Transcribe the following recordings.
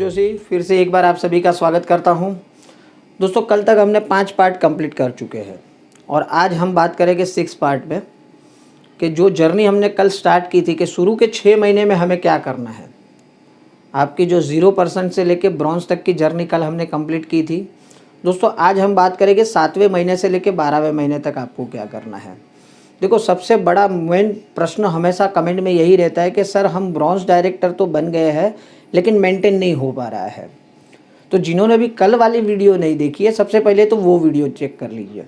जोशी फिर से एक बार आप सभी का स्वागत करता हूं। दोस्तों, कल तक हमने 5 पार्ट कंप्लीट कर चुके हैं और आज हम बात करेंगे 6 पार्ट में कि जो जर्नी हमने कल स्टार्ट की थी कि शुरू के 6 महीने में हमें क्या करना है। आपकी जो 0% से लेके ब्रॉन्ज तक की जर्नी कल हमने कंप्लीट की थी। दोस्तों, आज हम बात करेंगे 7वें महीने से लेके 12वें महीने तक आपको क्या करना है। देखो, सबसे बड़ा मेन प्रश्न हमेशा कमेंट में यही रहता है कि सर हम ब्रॉन्ज डायरेक्टर तो बन गए हैं लेकिन मेंटेन नहीं हो पा रहा है। तो जिन्होंने भी कल वाली वीडियो नहीं देखी है, सबसे पहले तो वो वीडियो चेक कर लीजिए।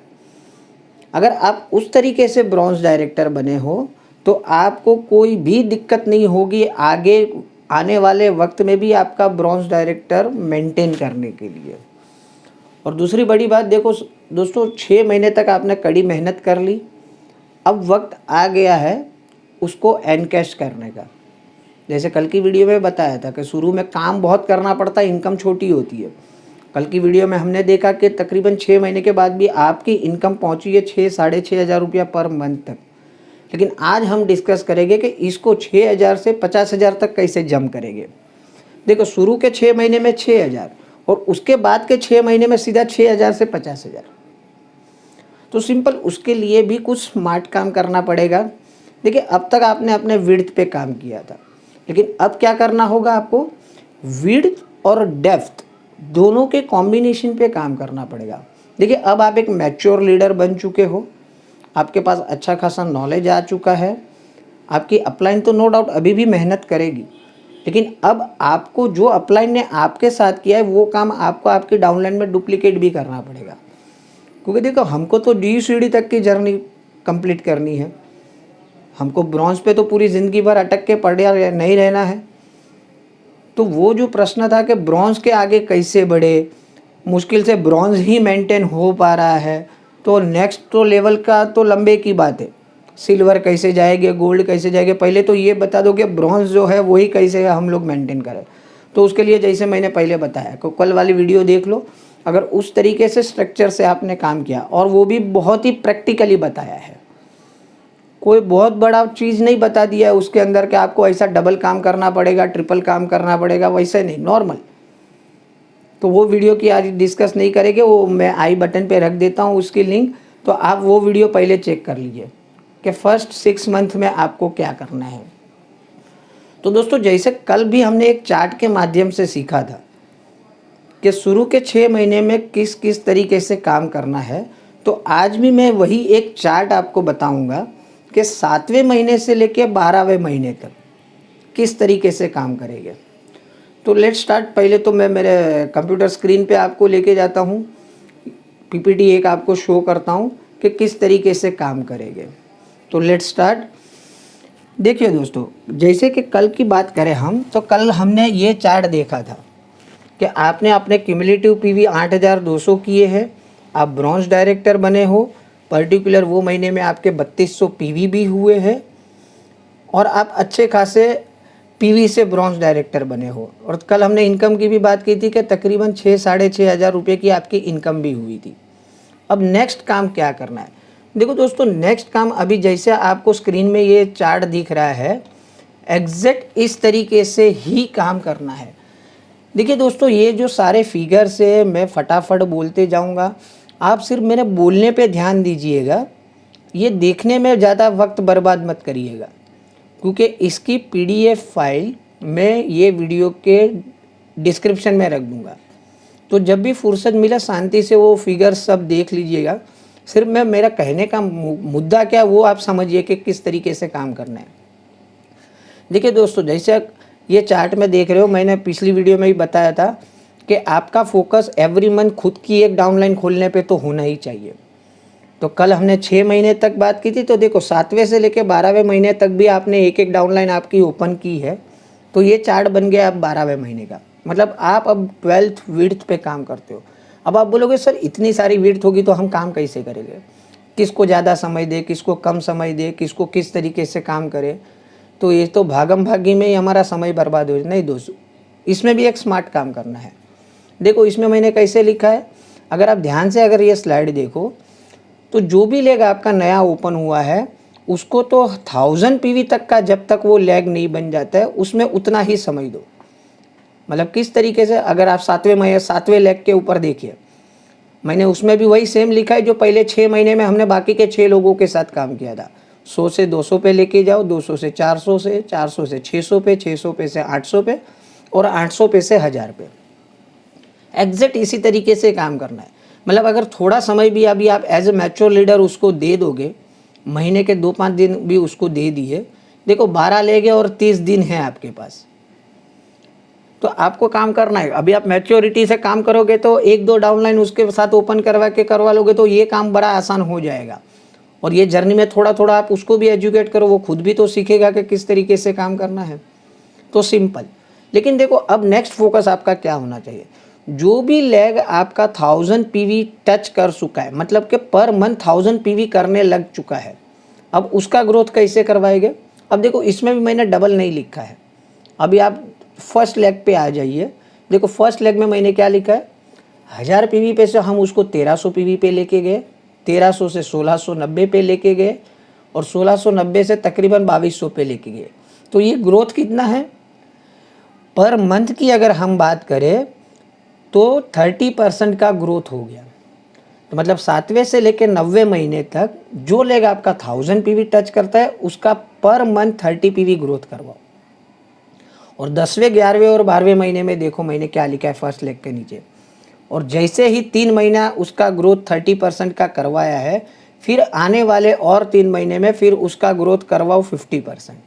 अगर आप उस तरीके से ब्रॉन्ज डायरेक्टर बने हो तो आपको कोई भी दिक्कत नहीं होगी आगे आने वाले वक्त में भी आपका ब्रॉन्ज डायरेक्टर मेंटेन करने के लिए। और दूसरी बड़ी बात, देखो दोस्तों, 6 महीने तक आपने कड़ी मेहनत कर ली, अब वक्त आ गया है उसको एनकैश करने का। जैसे कल की वीडियो में बताया था कि शुरू में काम बहुत करना पड़ता है, इनकम छोटी होती है। कल की वीडियो में हमने देखा कि तकरीबन 6 महीने के बाद भी आपकी इनकम पहुंची है 6-6.5 हज़ार रुपया पर मंथ तक। लेकिन आज हम डिस्कस करेंगे कि इसको 6,000 से 50,000 तक कैसे जम करेंगे। देखो, शुरू के 6 महीने में 6,000 और उसके बाद के 6 महीने में सीधा 6,000 से 50,000। तो सिंपल, उसके लिए भी कुछ स्मार्ट काम करना पड़ेगा। देखिए, अब तक आपने अपने विड्थ पे काम किया था, लेकिन अब क्या करना होगा आपको, विड्थ और डेप्थ दोनों के कॉम्बिनेशन पे काम करना पड़ेगा। देखिए, अब आप एक मैच्योर लीडर बन चुके हो, आपके पास अच्छा खासा नॉलेज आ चुका है। आपकी अपलाइन तो नो डाउट अभी भी मेहनत करेगी, लेकिन अब आपको जो अपलाइन ने आपके साथ किया है वो काम आपको आपकी डाउनलाइन में डुप्लीकेट भी करना पड़ेगा। क्योंकि देखो, हमको तो DCD तक की जर्नी कंप्लीट करनी है, हमको ब्रॉन्ज पे तो पूरी ज़िंदगी भर अटक के पड़े नहीं रहना है। तो वो जो प्रश्न था कि ब्रॉन्ज के आगे कैसे बढ़े, मुश्किल से ब्रॉन्ज ही मेंटेन हो पा रहा है, तो नेक्स्ट तो लेवल का तो लंबे की बात है, सिल्वर कैसे जाएंगे, गोल्ड कैसे जाएंगे। पहले तो ये बता दो कि ब्रॉन्ज जो है वही कैसे हम लोग मेंटेन करें। तो उसके लिए जैसे मैंने पहले बताया कि कल वाली वीडियो देख लो, अगर उस तरीके से स्ट्रक्चर से आपने काम किया और वो भी बहुत ही प्रैक्टिकली बताया है, कोई बहुत बड़ा चीज़ नहीं बता दिया है उसके अंदर कि आपको ऐसा डबल काम करना पड़ेगा, ट्रिपल काम करना पड़ेगा, वैसे नहीं, नॉर्मल। तो वो वीडियो की आज डिस्कस नहीं करेंगे, वो मैं आई बटन पे रख देता हूँ उसकी लिंक, तो आप वो वीडियो पहले चेक कर लीजिए कि फर्स्ट 6 मंथ में आपको क्या करना है। तो दोस्तों, जैसे कल भी हमने एक चार्ट के माध्यम से सीखा था कि शुरू के 6 महीने में किस किस तरीके से काम करना है, तो आज भी मैं वही एक चार्ट आपको बताऊंगा कि 7वें महीने से लेकर 12वें महीने तक किस तरीके से काम करेंगे। तो लेट्स स्टार्ट। पहले तो मैं मेरे कंप्यूटर स्क्रीन पे आपको लेके जाता हूँ, PPT एक आपको शो करता हूँ कि किस तरीके से काम करेंगे। तो लेट्स स्टार्ट। देखिए दोस्तों, जैसे कि कल की बात करें हम, तो कल हमने ये चार्ट देखा था कि आपने अपने क्यूमुलेटिव PV 8,200 किए हैं, आप ब्रॉन्ज डायरेक्टर बने हो, पर्टिकुलर वो महीने में आपके 3200 PV भी हुए हैं और आप अच्छे खासे PV से ब्रॉन्ज डायरेक्टर बने हो। और कल हमने इनकम की भी बात की थी कि तकरीबन 6-6.5 हज़ार रुपये की आपकी इनकम भी हुई थी। अब नेक्स्ट काम क्या करना है। देखो दोस्तों, नेक्स्ट काम अभी जैसे आपको स्क्रीन में ये चार्ट दिख रहा है, एग्जैक्ट इस तरीके से ही काम करना है। देखिए दोस्तों, ये जो सारे फिगर्स है मैं फटाफट बोलते जाऊंगा, आप सिर्फ मेरे बोलने पे ध्यान दीजिएगा, ये देखने में ज़्यादा वक्त बर्बाद मत करिएगा, क्योंकि इसकी PDF फाइल मैं ये वीडियो के डिस्क्रिप्शन में रख दूंगा। तो जब भी फुर्सत मिले शांति से वो फिगर्स सब देख लीजिएगा। सिर्फ मैं मेरा कहने का मुद्दा क्या वो आप समझिए कि किस तरीके से काम करना है। देखिए दोस्तों, जैसे ये चार्ट में देख रहे हो, मैंने पिछली वीडियो में भी बताया था कि आपका फोकस एवरी मंथ खुद की एक डाउनलाइन खोलने पे तो होना ही चाहिए। तो कल हमने 6 महीने तक बात की थी, तो देखो 7वें से लेकर 12वें महीने तक भी आपने एक एक डाउनलाइन आपकी ओपन की है। तो ये चार्ट बन गया अब 12वें महीने का, मतलब आप अब 12th विड्थ पे काम करते हो। अब आप बोलोगे सर इतनी सारी विड्थ होगी तो हम काम कैसे करेंगे, किसको ज़्यादा समय दे, किसको कम समय दे, किसको किस तरीके से काम करे। तो ये तो भागम भागी में ही हमारा समय बर्बाद हो। नहीं दोस्तों, इसमें भी एक स्मार्ट काम करना है। देखो इसमें मैंने कैसे लिखा है, अगर आप ध्यान से अगर ये स्लाइड देखो तो जो भी लेग आपका नया ओपन हुआ है उसको तो 1000 PV तक का जब तक वो लेग नहीं बन जाता है उसमें उतना ही समय दो। मतलब किस तरीके से, अगर आप 7वें लेग के ऊपर देखिए, मैंने उसमें भी वही सेम लिखा है जो पहले 6 महीने में हमने बाकी के 6 लोगों के साथ काम किया था। 100 से 200 पे लेके जाओ, 200 से 400 से, 400 से 600 पे, 600 पे से 800 पे और 800 पे से 1000 पे। एग्जैक्ट इसी तरीके से काम करना है। मतलब अगर थोड़ा समय भी अभी आप एज ए मैच्योर लीडर उसको दे दोगे, महीने के 2-5 दिन भी उसको दे दिए, देखो 12 लेगे और 30 दिन है आपके पास, तो आपको काम करना है। अभी आप मैच्योरिटी से काम करोगे तो 1-2 डाउनलाइन उसके साथ ओपन करवा लोगे तो ये काम बड़ा आसान हो जाएगा। और ये जर्नी में थोड़ा थोड़ा आप उसको भी एजुकेट करो, वो खुद भी तो सीखेगा कि किस तरीके से काम करना है। तो सिंपल। लेकिन देखो अब नेक्स्ट फोकस आपका क्या होना चाहिए, जो भी लेग आपका 1000 पीवी टच कर चुका है, मतलब कि पर मंथ 1000 पीवी करने लग चुका है, अब उसका ग्रोथ कैसे करवाएंगे। अब देखो इसमें भी मैंने डबल नहीं लिखा है। अभी आप फर्स्ट लेग पे आ जाइए, देखो फर्स्ट लेग में मैंने क्या लिखा है, 1000 पीवी पे से हम उसको 1300 पीवी पे लेके गए, 1300 से 1690 पे लेके गए और 1690 से तकरीबन 2200 पे लेके गए। तो ये ग्रोथ कितना है पर मंथ की अगर हम बात करें तो 30% का ग्रोथ हो गया। तो मतलब 7वें से लेकर 90 महीने तक जो लेग आपका 1000 पीवी टच करता है उसका पर मंथ 30 पीवी ग्रोथ करवाओ। और 10वें, 11वें और 12वें महीने में देखो मैंने क्या लिखा है फर्स्ट लेग के नीचे, और जैसे ही 3 महीना उसका ग्रोथ 30% का करवाया है, फिर आने वाले और 3 महीने में फिर उसका ग्रोथ करवाओ 50%।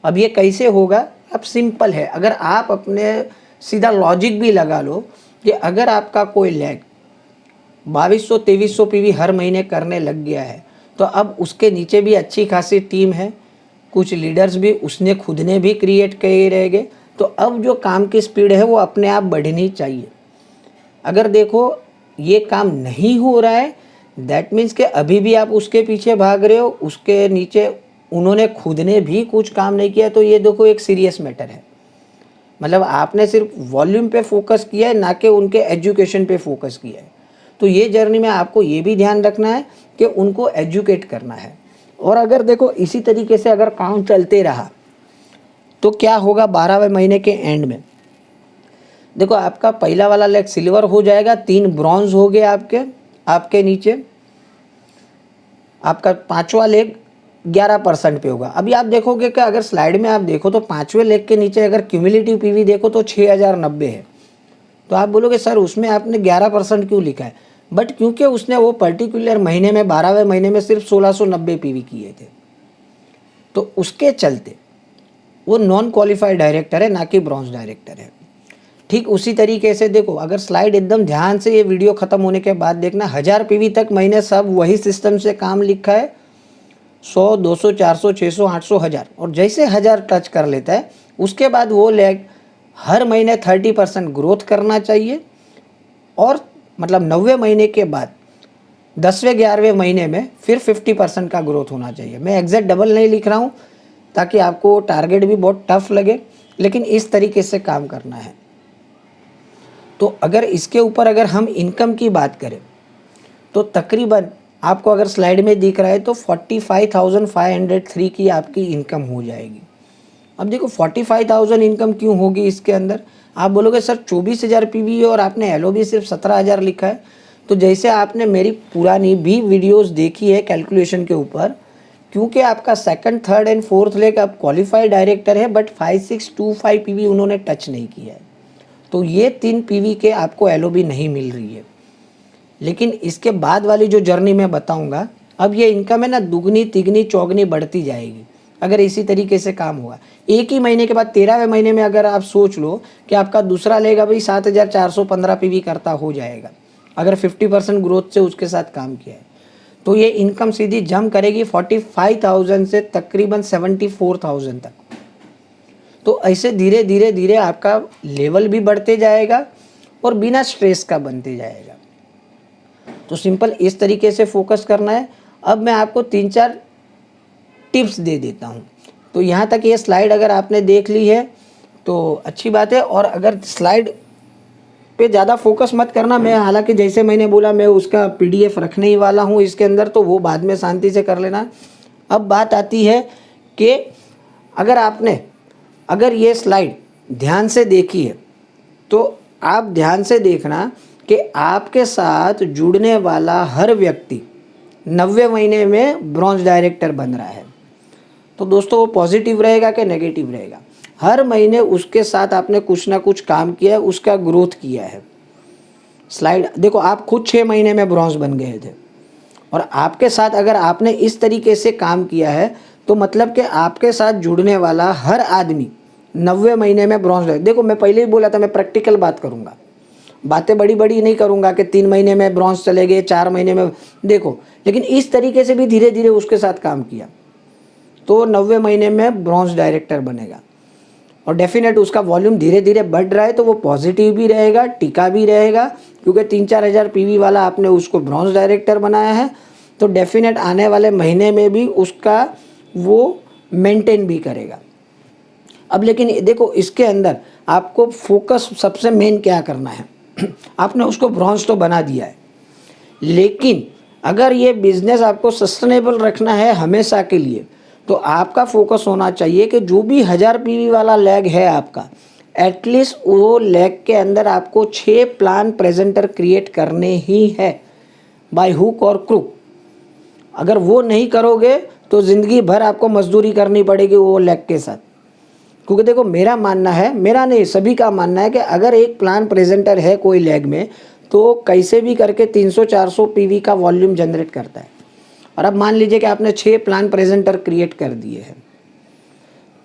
अब ये कैसे होगा, अब सिंपल है। अगर आप अपने सीधा लॉजिक भी लगा लो कि अगर आपका कोई लेग 2200-2300 पीवी हर महीने करने लग गया है, तो अब उसके नीचे भी अच्छी खासी टीम है, कुछ लीडर्स भी उसने खुद ने भी क्रिएट किए रहेंगे, तो अब जो काम की स्पीड है वो अपने आप बढ़नी चाहिए। अगर देखो ये काम नहीं हो रहा है, दैट मीन्स कि अभी भी आप उसके पीछे भाग रहे हो, उसके नीचे उन्होंने खुद ने भी कुछ काम नहीं किया, तो ये देखो एक सीरियस मैटर है। मतलब आपने सिर्फ वॉल्यूम पे फोकस किया है, ना कि उनके एजुकेशन पे फोकस किया है। तो ये जर्नी में आपको ये भी ध्यान रखना है कि उनको एजुकेट करना है। और अगर देखो इसी तरीके से अगर काम चलते रहा तो क्या होगा, 12वें महीने के एंड में देखो आपका पहला वाला लेग सिल्वर हो जाएगा, 3 ब्रॉन्ज हो गए आपके नीचे, आपका 5वां लेग 11% पे होगा। अभी आप देखोगे कि अगर स्लाइड में आप देखो तो 5वें लेग के नीचे अगर क्यूमुलेटिव पीवी देखो तो 6090 है। तो आप बोलोगे सर उसमें आपने 11% क्यों लिखा है, बट क्योंकि उसने वो पर्टिकुलर महीने में 12वें महीने में सिर्फ 1690 पीवी किए थे, तो उसके चलते वो नॉन क्वालिफाइड डायरेक्टर है, ना कि ब्रॉन्ज डायरेक्टर है। ठीक उसी तरीके से देखो, अगर स्लाइड एकदम ध्यान से ये वीडियो ख़त्म होने के बाद देखना, 1000 पीवी तक मैंने सब वही सिस्टम से काम लिखा है, 100, 200, 400, 600, 800, 1000, और जैसे 1000 टच कर लेता है उसके बाद वो लेग हर महीने 30% ग्रोथ करना चाहिए। और मतलब 90 महीने के बाद 10वें 11वें महीने में फिर 50% का ग्रोथ होना चाहिए। मैं एग्जैक्ट डबल नहीं लिख रहा हूँ ताकि आपको टारगेट भी बहुत टफ लगे, लेकिन इस तरीके से काम करना है। तो अगर इसके ऊपर अगर हम इनकम की बात करें तो तकरीबन आपको अगर स्लाइड में दिख रहा है तो 45,503 की आपकी इनकम हो जाएगी। अब देखो 45,000 इनकम क्यों होगी इसके अंदर, आप बोलोगे सर 24,000 पीवी है और आपने एलओबी सिर्फ 17,000 लिखा है। तो जैसे आपने मेरी पुरानी भी वीडियोस देखी है कैलकुलेशन के ऊपर, क्योंकि आपका second, third and fourth leg आप क्वालिफाइड डायरेक्टर है, बट 5625 पीवी उन्होंने टच नहीं किया है, तो ये 3 पीवी के आपको एलओबी नहीं मिल रही है। लेकिन इसके बाद वाली जो जर्नी मैं बताऊंगा, अब ये इनकम है ना दुगनी तिगनी चौगनी बढ़ती जाएगी अगर इसी तरीके से काम हुआ। एक ही महीने के बाद 13वें महीने में अगर आप सोच लो कि आपका दूसरा लेग अभी 7415 पीवी करता हो जाएगा, अगर 50% ग्रोथ से उसके साथ काम किया है, तो ये इनकम सीधी जंप करेगी 45,000 से तकरीबन 74,000 तक। तो ऐसे धीरे धीरे धीरे आपका लेवल भी बढ़ते जाएगा और बिना स्ट्रेस का बनते जाएगा। तो सिंपल इस तरीके से फोकस करना है। अब मैं आपको 3-4 टिप्स दे देता हूँ। तो यहाँ तक ये स्लाइड अगर आपने देख ली है तो अच्छी बात है, और अगर स्लाइड पे ज़्यादा फोकस मत करना। मैं हालांकि जैसे मैंने बोला मैं उसका पीडीएफ रखने ही वाला हूँ इसके अंदर, तो वो बाद में शांति से कर लेना। अब बात आती है कि अगर ये स्लाइड ध्यान से देखी है तो आप ध्यान से देखना कि आपके साथ जुड़ने वाला हर व्यक्ति 90 महीने में ब्रॉन्ज डायरेक्टर बन रहा है। तो दोस्तों वो पॉजिटिव रहेगा कि नेगेटिव रहेगा? हर महीने उसके साथ आपने कुछ ना कुछ काम किया है, उसका ग्रोथ किया है। स्लाइड देखो, आप खुद 6 महीने में ब्रॉन्ज बन गए थे और आपके साथ अगर आपने इस तरीके से काम किया है तो मतलब कि आपके साथ जुड़ने वाला हर आदमी 90 महीने में ब्रॉन्ज है। देखो मैं पहले ही बोला था मैं प्रैक्टिकल बात करूँगा, बातें बड़ी बड़ी नहीं करूँगा कि 3 महीने में ब्रॉन्ज चले गए, 4 महीने में। देखो लेकिन इस तरीके से भी धीरे धीरे उसके साथ काम किया तो 90 महीने में ब्रॉन्ज डायरेक्टर बनेगा। और डेफिनेट उसका वॉल्यूम धीरे धीरे बढ़ रहा है तो वो पॉजिटिव भी रहेगा, टिका भी रहेगा, क्योंकि 3-4 हज़ार पीवी वाला आपने उसको ब्रॉन्ज डायरेक्टर बनाया है। तो डेफिनेट आने वाले महीने में भी उसका वो मेंटेन भी करेगा। अब लेकिन देखो इसके अंदर आपको फोकस सबसे मेन क्या करना है आपने उसको ब्रॉन्ज तो बना दिया है, लेकिन अगर ये बिजनेस आपको सस्टेनेबल रखना है हमेशा के लिए तो आपका फोकस होना चाहिए कि जो भी 1000 पीवी वाला लैग है आपका, एटलीस्ट वो लैग के अंदर आपको 6 प्लान प्रेजेंटर क्रिएट करने ही है बाय हुक और क्रूक। अगर वो नहीं करोगे तो ज़िंदगी भर आपको मजदूरी करनी पड़ेगी वो लैग के साथ। क्योंकि देखो मेरा मानना है, मेरा नहीं सभी का मानना है कि अगर एक प्लान प्रेजेंटर है कोई लैग में तो कैसे भी करके 300-400 पीवी का वॉल्यूम जनरेट करता है। और अब मान लीजिए कि आपने 6 प्लान प्रेजेंटर क्रिएट कर दिए हैं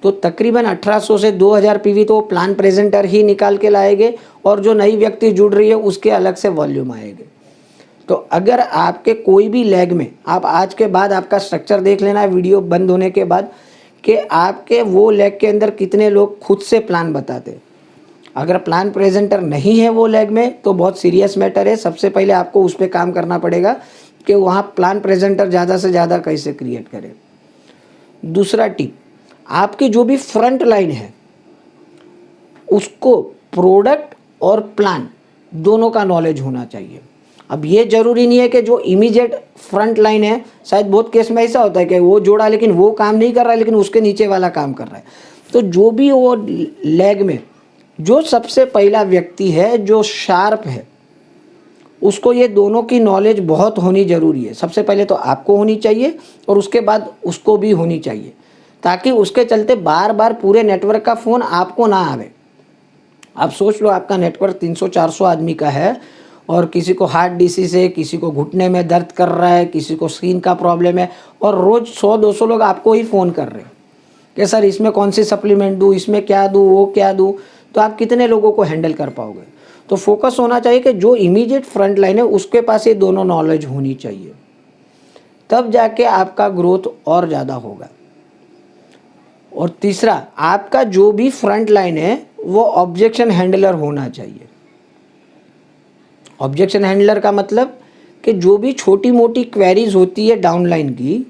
तो तकरीबन 1800 से 2000 पीवी तो प्लान प्रेजेंटर ही निकाल के लाएंगे और जो नई व्यक्ति जुड़ रही है उसके अलग से वॉल्यूम आएंगे। तो अगर आपके कोई भी लैग में, आप आज के बाद आपका स्ट्रक्चर देख लेना है वीडियो बंद होने के बाद कि आपके वो लैग के अंदर कितने लोग खुद से प्लान बताते। अगर प्लान प्रेजेंटर नहीं है वो लैग में तो बहुत सीरियस मैटर है। सबसे पहले आपको उस पर काम करना पड़ेगा कि वहाँ प्लान प्रेजेंटर ज़्यादा से ज़्यादा कैसे क्रिएट करें। दूसरा टिप, आपकी जो भी फ्रंट लाइन है उसको प्रोडक्ट और प्लान दोनों का नॉलेज होना चाहिए। अब ये जरूरी नहीं है कि जो इमीडिएट फ्रंट लाइन है, शायद बहुत केस में ऐसा होता है कि वो जोड़ा लेकिन वो काम नहीं कर रहा है लेकिन उसके नीचे वाला काम कर रहा है। तो जो भी वो लैग में जो सबसे पहला व्यक्ति है जो शार्प है उसको ये दोनों की नॉलेज बहुत होनी ज़रूरी है। सबसे पहले तो आपको होनी चाहिए और उसके बाद उसको भी होनी चाहिए, ताकि उसके चलते बार बार पूरे नेटवर्क का फ़ोन आपको ना आवे। आप सोच लो आपका नेटवर्क 300-400 आदमी का है और किसी को हार्ट डिसीज है, किसी को घुटने में दर्द कर रहा है, किसी को स्किन का प्रॉब्लम है और रोज़ 100-200 लोग आपको ही फ़ोन कर रहे हैं कि सर इसमें कौन सी सप्लीमेंट दूँ, इसमें क्या दूँ, वो क्या दूँ। तो आप कितने लोगों को हैंडल कर पाओगे? तो फोकस होना चाहिए कि जो इमीडिएट फ्रंट लाइन है उसके पास ये दोनों नॉलेज होनी चाहिए, तब जाके आपका ग्रोथ और ज़्यादा होगा। और तीसरा, आपका जो भी फ्रंट लाइन है वो ऑब्जेक्शन हैंडलर होना चाहिए। ऑब्जेक्शन हैंडलर का मतलब कि जो भी छोटी मोटी क्वेरीज होती है डाउनलाइन की,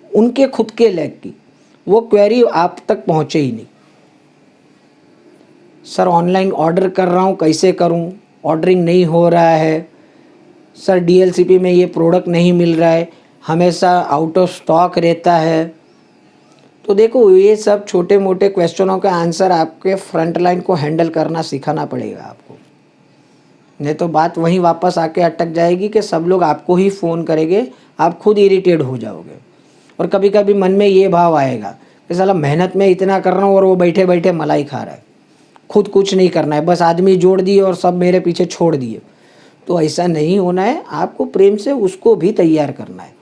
उनके खुद के लैग की, वो क्वेरी आप तक पहुँचे ही नहीं। सर ऑनलाइन ऑर्डर कर रहा हूँ कैसे करूँ, ऑर्डरिंग नहीं हो रहा है, सर डीएलसीपी में ये प्रोडक्ट नहीं मिल रहा है, हमेशा आउट ऑफ स्टॉक रहता है। तो देखो ये सब छोटे मोटे क्वेश्चनों का आंसर आपके फ्रंट लाइन को हैंडल करना सिखाना पड़ेगा आपको, नहीं तो बात वहीं वापस आके अटक जाएगी कि सब लोग आपको ही फ़ोन करेंगे, आप खुद इरिटेट हो जाओगे। और कभी कभी मन में ये भाव आएगा कि साला मेहनत में इतना कर रहा हूँ और वो बैठे बैठे मलाई खा रहा है, खुद कुछ नहीं करना है, बस आदमी जोड़ दिए और सब मेरे पीछे छोड़ दिए। तो ऐसा नहीं होना है, आपको प्रेम से उसको भी तैयार करना है।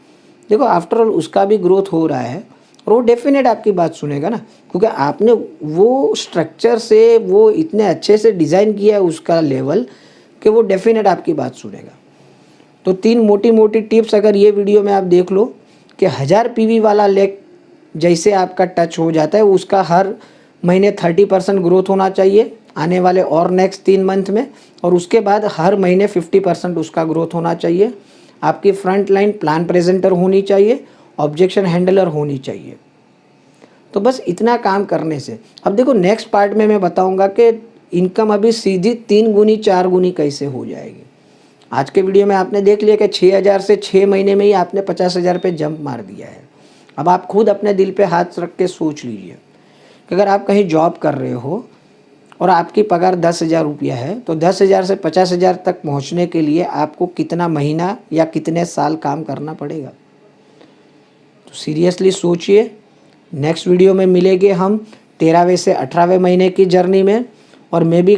देखो आफ्टर ऑल उसका भी ग्रोथ हो रहा है और वो डेफिनेट आपकी बात सुनेगा ना, क्योंकि आपने वो स्ट्रक्चर से वो इतने अच्छे से डिज़ाइन किया है उसका लेवल कि वो डेफिनेट आपकी बात सुनेगा। तो 3 मोटी मोटी टिप्स अगर ये वीडियो में आप देख लो कि 1000 पीवी वाला लेग जैसे आपका टच हो जाता है, उसका हर महीने 30% ग्रोथ होना चाहिए आने वाले और नेक्स्ट 3 मंथ में, और उसके बाद हर महीने 50% उसका ग्रोथ होना चाहिए। आपकी फ्रंट लाइन प्लान प्रेजेंटर होनी चाहिए, ऑब्जेक्शन हैंडलर होनी चाहिए। तो बस इतना काम करने से, अब देखो नेक्स्ट पार्ट में मैं बताऊंगा कि इनकम अभी सीधी 3 गुनी 4 गुनी कैसे हो जाएगी। आज के वीडियो में आपने देख लिया कि 6000 से 6 महीने में ही आपने 50,000 पे जंप मार दिया है। अब आप खुद अपने दिल पे हाथ रख के सोच लीजिए कि अगर आप कहीं जॉब कर रहे हो और आपकी पगार 10,000 रुपया है, तो 10,000 से 50,000 तक पहुंचने के लिए आपको कितना महीना या कितने साल काम करना पड़ेगा? तो सीरियसली सोचिए। नेक्स्ट वीडियो में मिलेंगे हम 13वें से 18वें महीने की जर्नी में, और मैं भी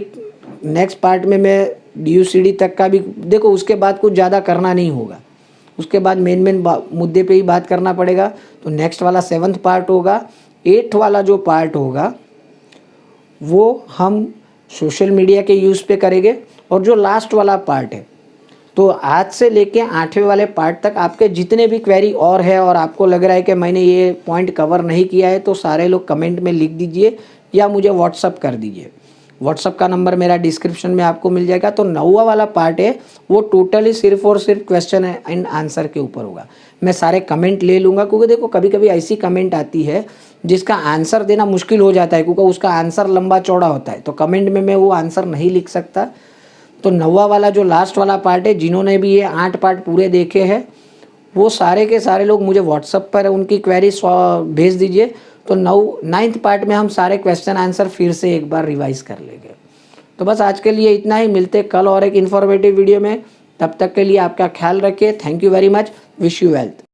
नेक्स्ट पार्ट में मैं DUCD तक का भी देखो, उसके बाद कुछ ज़्यादा करना नहीं होगा, उसके बाद मेन मुद्दे पे ही बात करना पड़ेगा। तो नेक्स्ट वाला 7th पार्ट होगा। 8th वाला जो पार्ट होगा वो हम सोशल मीडिया के यूज़ पे करेंगे। और जो लास्ट वाला पार्ट है, तो आज से लेके 8वें वाले पार्ट तक आपके जितने भी क्वेरी और है और आपको लग रहा है कि मैंने ये पॉइंट कवर नहीं किया है, तो सारे लोग कमेंट में लिख दीजिए या मुझे व्हाट्सअप कर दीजिए। व्हाट्सअप का नंबर मेरा डिस्क्रिप्शन में आपको मिल जाएगा। तो 9वां वाला पार्ट है वो टोटली सिर्फ और सिर्फ क्वेश्चन एंड आंसर के ऊपर होगा। मैं सारे कमेंट ले लूँगा, क्योंकि देखो कभी कभी ऐसी कमेंट आती है जिसका आंसर देना मुश्किल हो जाता है, क्योंकि उसका आंसर लंबा चौड़ा होता है, तो कमेंट में मैं वो आंसर नहीं लिख सकता। तो 9वां वाला जो लास्ट वाला पार्ट है, जिन्होंने भी ये 8 पार्ट पूरे देखे हैं, वो सारे के सारे लोग मुझे व्हाट्सअप पर उनकी क्वेरी भेज दीजिए। तो 9th पार्ट में हम सारे क्वेश्चन आंसर फिर से एक बार रिवाइज कर लेंगे। तो बस आज के लिए इतना ही, मिलते कल और एक इन्फॉर्मेटिव वीडियो में। तब तक के लिए आपका ख्याल रखिए। Thank you very much. Wish you wealth.